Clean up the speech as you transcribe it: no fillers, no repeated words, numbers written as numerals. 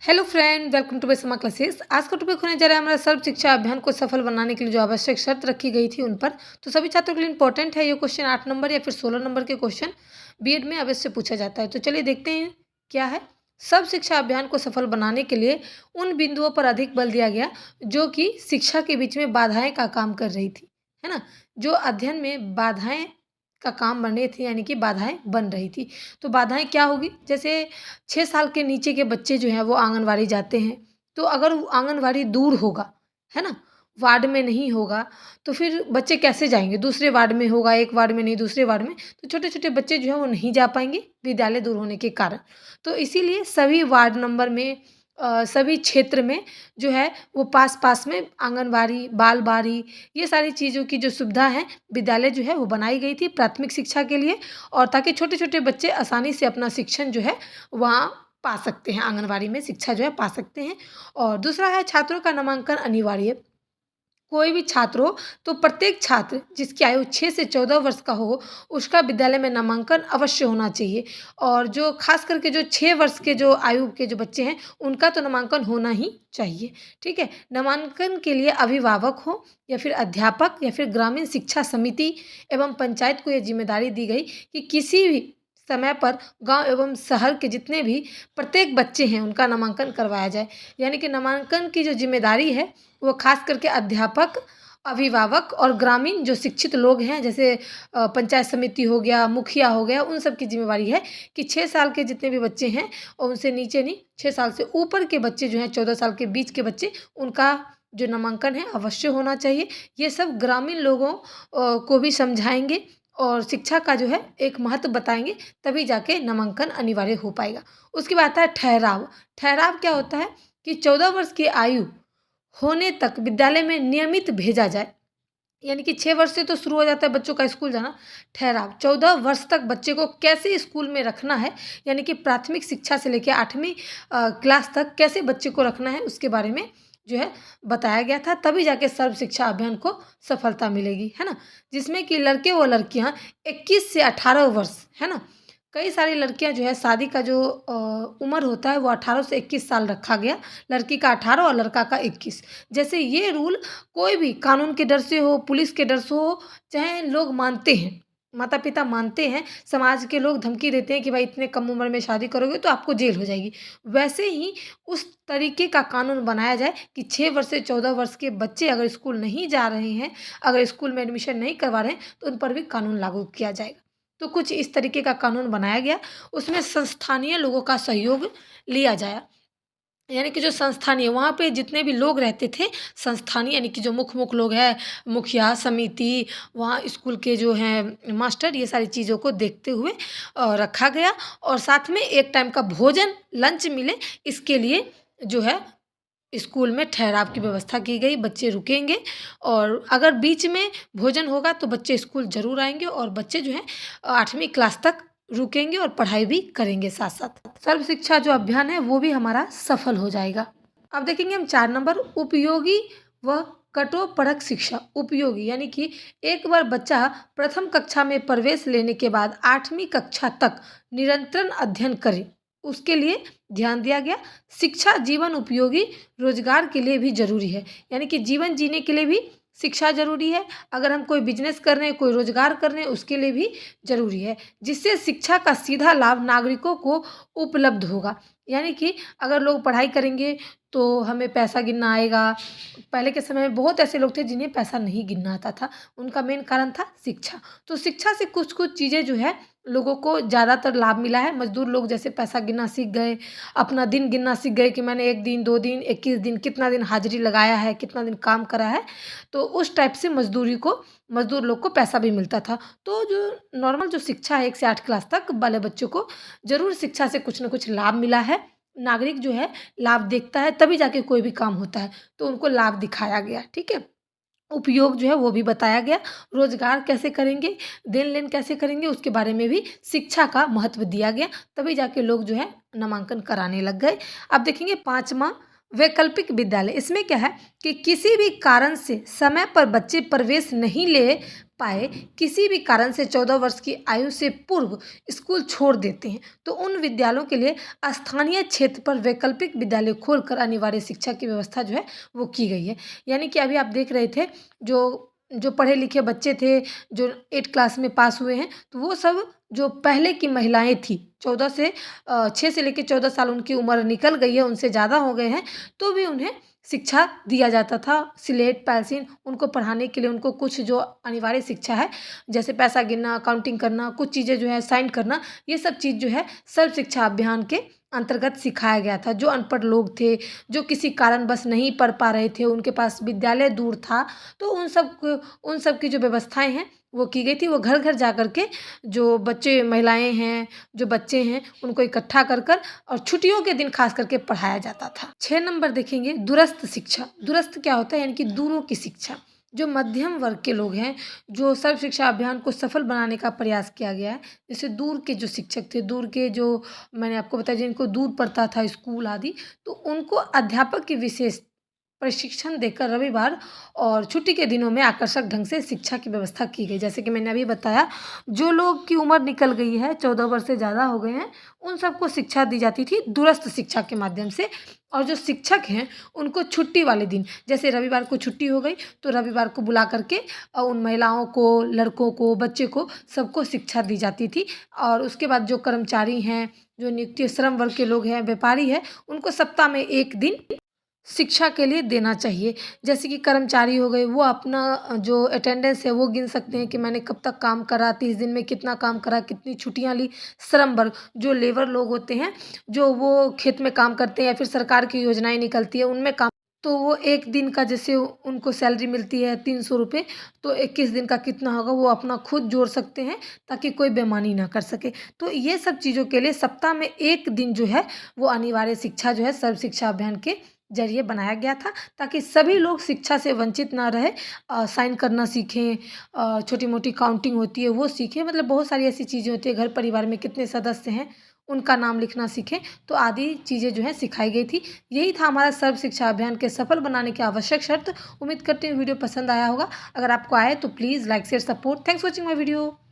Hello friend, welcome to my समा classes. आज का टॉपिक होने जा रहा है हमारा सर्व शिक्षा अभियान को सफल बनाने के लिए जो आवश्यक शर्त रखी गई थी उन पर। तो सभी छात्रों के लिए इंपॉर्टेंट है ये क्वेश्चन। 8 नंबर या फिर 16 नंबर के क्वेश्चन बीएड में अवश्य पूछा जाता है। तो चलिए देखते हैं क्या है। सर्व शिक्षा अभियान को सफल बनाने के लिए उन बिंदुओं पर अधिक बल दिया गया जो कि शिक्षा के बीच में बाधाएं का काम कर रही थी, है ना। जो अध्ययन में बाधाएं का काम बने थे, यानी कि बाधाएं बन रही थी। तो बाधाएं क्या होगी? जैसे 6 साल के नीचे के बच्चे जो हैं वो आंगनवाड़ी जाते हैं, तो अगर वो आंगनवाड़ी दूर होगा, है ना, वार्ड में नहीं होगा, तो फिर बच्चे कैसे जाएँगे? दूसरे वार्ड में होगा, एक वार्ड में नहीं दूसरे वार्ड में, तो छोटे-छोटे बच्चे जो हैं वो नहीं जा पाएँगे विद्यालय दूर होने के कारण। तो इसीलिए सभी वार्ड नंबर में सभी क्षेत्र में जो है वो पास-पास में आंगनवाड़ी, बालवाड़ी, ये सारी चीज़ों की जो सुविधा है, विद्यालय जो है वो बनाई गई थी प्राथमिक शिक्षा के लिए, और ताकि छोटे-छोटे बच्चे आसानी से अपना शिक्षण जो है वहाँ पा सकते हैं, आंगनवाड़ी में शिक्षा जो है पा सकते हैं। और दूसरा है छात्रों का नामांकन अनिवार्य। कोई भी छात्र हो, तो प्रत्येक छात्र जिसकी आयु 6 से 14 वर्ष का हो, उसका विद्यालय में नामांकन अवश्य होना चाहिए। और जो खास करके जो 6 वर्ष के जो आयु के जो बच्चे हैं, उनका तो नामांकन होना ही चाहिए, ठीक है। नामांकन के लिए अभिभावक हो या फिर अध्यापक या फिर ग्रामीण शिक्षा समिति एवं पंचायत को ये जिम्मेदारी दी गई कि किसी भी समय पर गाँव एवं शहर के जितने भी प्रत्येक बच्चे हैं, उनका नामांकन करवाया जाए। यानी कि नामांकन की जो जिम्मेदारी है वो खास करके अध्यापक, अभिभावक और ग्रामीण जो शिक्षित लोग हैं, जैसे पंचायत समिति हो गया, मुखिया हो गया, उन सब की ज़िम्मेवारी है कि 6 साल के जितने भी बच्चे हैं और उनसे नीचे नहीं, 6 साल से ऊपर के बच्चे जो हैं, 14 साल के बीच के बच्चे, उनका जो नामांकन है अवश्य होना चाहिए। ये सब ग्रामीण लोगों को भी समझाएँगे और शिक्षा का जो है एक महत्व बताएँगे, तभी जाके नामांकन अनिवार्य हो पाएगा। उसके बाद आता है ठहराव। ठहराव क्या होता है कि 14 वर्ष की आयु होने तक विद्यालय में नियमित भेजा जाए। यानी कि 6 वर्ष से तो शुरू हो जाता है बच्चों का स्कूल जाना। ठहराव 14 वर्ष तक बच्चे को कैसे स्कूल में रखना है, यानी कि प्राथमिक शिक्षा से लेकर 8वीं क्लास तक कैसे बच्चे को रखना है, उसके बारे में जो है बताया गया था। तभी जाके सर्व शिक्षा अभियान को सफलता मिलेगी, है ना। जिसमें कि लड़के व लड़कियां 21 से 18 वर्ष, है ना। कई सारी लड़कियां जो है शादी का जो उम्र होता है वो 18 से 21 साल रखा गया। लड़की का 18 और लड़का का 21। जैसे ये रूल कोई भी कानून के डर से हो, पुलिस के डर से हो, चाहे लोग मानते हैं, माता पिता मानते हैं, समाज के लोग धमकी देते हैं कि भाई इतने कम उम्र में शादी करोगे तो आपको जेल हो जाएगी। वैसे ही उस तरीके का कानून बनाया जाए कि 6 वर्ष से 14 वर्ष के बच्चे अगर स्कूल नहीं जा रहे हैं, अगर स्कूल में एडमिशन नहीं करवा रहे हैं, तो उन पर भी कानून लागू किया जाएगा। तो कुछ इस तरीके का कानून बनाया गया। उसमें संस्थानीय लोगों का सहयोग लिया जाया। यानी कि जो संस्थानीय वहाँ पे जितने भी लोग रहते थे, संस्थानीय यानी कि जो मुख्य लोग हैं, मुखिया, समिति, वहाँ स्कूल के जो हैं मास्टर, ये सारी चीज़ों को देखते हुए रखा गया। और साथ में एक टाइम का भोजन, लंच मिले, इसके लिए जो है स्कूल में ठहराव की व्यवस्था की गई। बच्चे रुकेंगे और अगर बीच में भोजन होगा तो बच्चे स्कूल ज़रूर आएँगे और बच्चे जो हैं 8वीं क्लास तक रुकेंगे और पढ़ाई भी करेंगे साथ-साथ। सर्व शिक्षा जो अभियान है वो भी हमारा सफल हो जाएगा। अब देखेंगे हम 4 नंबर उपयोगी व कठोपरक शिक्षा। उपयोगी यानी कि एक बार बच्चा प्रथम कक्षा में प्रवेश लेने के बाद 8वीं कक्षा तक निरंतर अध्ययन करे, उसके लिए ध्यान दिया गया। शिक्षा जीवन उपयोगी रोजगार के लिए भी ज़रूरी है। यानी कि जीवन जीने के लिए भी शिक्षा ज़रूरी है। अगर हम कोई बिजनेस कर रहे हैं, कोई रोजगार कर रहे हैं, उसके लिए भी ज़रूरी है। जिससे शिक्षा का सीधा लाभ नागरिकों को उपलब्ध होगा। यानी कि अगर लोग पढ़ाई करेंगे तो हमें पैसा गिनना आएगा। पहले के समय में बहुत ऐसे लोग थे जिन्हें पैसा नहीं गिनना आता था। उनका मेन कारण था शिक्षा। तो शिक्षा से कुछ-कुछ चीज़ें जो है लोगों को ज़्यादातर लाभ मिला है। मज़दूर लोग जैसे पैसा गिनना सीख गए, अपना दिन गिनना सीख गए कि मैंने 1 दिन, 2 दिन, 21 दिन, कितना दिन हाज़िरी लगाया है, कितना दिन काम करा है। तो उस टाइप से मज़दूर लोग को पैसा भी मिलता था। तो जो नॉर्मल जो शिक्षा है 1 से 8 क्लास तक वाले बच्चों को ज़रूर शिक्षा से कुछ न कुछ लाभ मिला है। नागरिक जो है लाभ देखता है तभी जाके कोई भी काम होता है। तो उनको लाभ दिखाया गया, ठीक है। उपयोग जो है वो भी बताया गया। रोज़गार कैसे करेंगे, देन-लेन कैसे करेंगे, उसके बारे में भी शिक्षा का महत्व दिया गया। तभी जाके लोग जो है नामांकन कराने लग गए। अब देखेंगे 5वाँ वैकल्पिक विद्यालय। इसमें क्या है कि किसी भी कारण से समय पर बच्चे प्रवेश नहीं ले पाए किसी भी कारण से 14 वर्ष की आयु से पूर्व स्कूल छोड़ देते हैं, तो उन विद्यालयों के लिए स्थानीय क्षेत्र पर वैकल्पिक विद्यालय खोलकर अनिवार्य शिक्षा की व्यवस्था जो है वो की गई है। यानी कि अभी आप देख रहे थे जो जो पढ़े लिखे बच्चे थे, जो 8 क्लास में पास हुए हैं, तो वो सब जो पहले की महिलाएँ थी 14 से 6 से लेके 14 साल उनकी उम्र निकल गई है, उनसे ज़्यादा हो गए हैं, तो भी उन्हें शिक्षा दिया जाता था। स्लेट, पेंसिल उनको पढ़ाने के लिए उनको कुछ जो अनिवार्य शिक्षा है, जैसे पैसा गिनना, काउंटिंग करना, कुछ चीज़ें जो है साइन करना, ये सब चीज़ जो है सर्व शिक्षा अभियान के अंतर्गत सिखाया गया था। जो अनपढ़ लोग थे, जो किसी कारणवश नहीं पढ़ पा रहे थे, उनके पास विद्यालय दूर था, तो उन सब की जो व्यवस्थाएँ हैं वो की गई थी। वो घर घर जा कर के जो बच्चे महिलाएँ हैं, जो बच्चे हैं, उनको इकट्ठा कर कर और छुट्टियों के दिन खास करके पढ़ाया जाता था। 6 नंबर देखेंगे दूरस्थ शिक्षा। दूरस्थ क्या होता है? यानी कि दूरों की शिक्षा। जो मध्यम वर्ग के लोग हैं, जो सर्व शिक्षा अभियान को सफल बनाने का प्रयास किया गया है, जैसे दूर के जो शिक्षक थे, दूर के जो मैंने आपको बताया जिनको दूर पड़ता था स्कूल आदि, तो उनको अध्यापक की विशेष प्रशिक्षण देकर रविवार और छुट्टी के दिनों में आकर्षक ढंग से शिक्षा की व्यवस्था की गई। जैसे कि मैंने अभी बताया, जो लोग की उम्र निकल गई है, 14 वर्ष से ज़्यादा हो गए हैं, उन सबको शिक्षा दी जाती थी दूरस्थ शिक्षा के माध्यम से। और जो शिक्षक हैं, उनको छुट्टी वाले दिन, जैसे रविवार को छुट्टी हो गई, तो रविवार को बुला करके उन महिलाओं को, लड़कों को, बच्चे को, सबको शिक्षा दी जाती थी। और उसके बाद जो कर्मचारी हैं, जो नियुक्ति श्रम वर्ग के लोग हैं, व्यापारी हैं, उनको सप्ताह में 1 दिन शिक्षा के लिए देना चाहिए। जैसे कि कर्मचारी हो गए, वो अपना जो अटेंडेंस है वो गिन सकते हैं कि मैंने कब तक काम करा, 30 दिन में कितना काम करा, कितनी छुट्टियाँ ली। श्रम वर्ग जो लेबर लोग होते हैं, जो वो खेत में काम करते हैं या फिर सरकार की योजनाएँ निकलती है उनमें काम, तो वो 1 दिन का जैसे उनको सैलरी मिलती है 300 रुपए, तो 21 दिन का कितना होगा वो अपना खुद जोड़ सकते हैं, ताकि कोई बेईमानी ना कर सके। तो ये सब चीज़ों के लिए सप्ताह में 1 दिन जो है वो अनिवार्य शिक्षा जो है सर्व शिक्षा अभियान के ज़रिए बनाया गया था, ताकि सभी लोग शिक्षा से वंचित ना रहे। साइन करना सीखें, छोटी-मोटी काउंटिंग होती है वो सीखें, मतलब बहुत सारी ऐसी चीज़ें होती हैं, घर परिवार में कितने सदस्य हैं, उनका नाम लिखना सीखें, तो आदि चीज़ें जो हैं सिखाई गई थी। यही था हमारा सर्व शिक्षा अभियान के सफल बनाने की आवश्यक शर्त। उम्मीद करती हूँ वीडियो पसंद आया होगा। अगर आपको आए तो please like, share, support. Thanks for watching my video.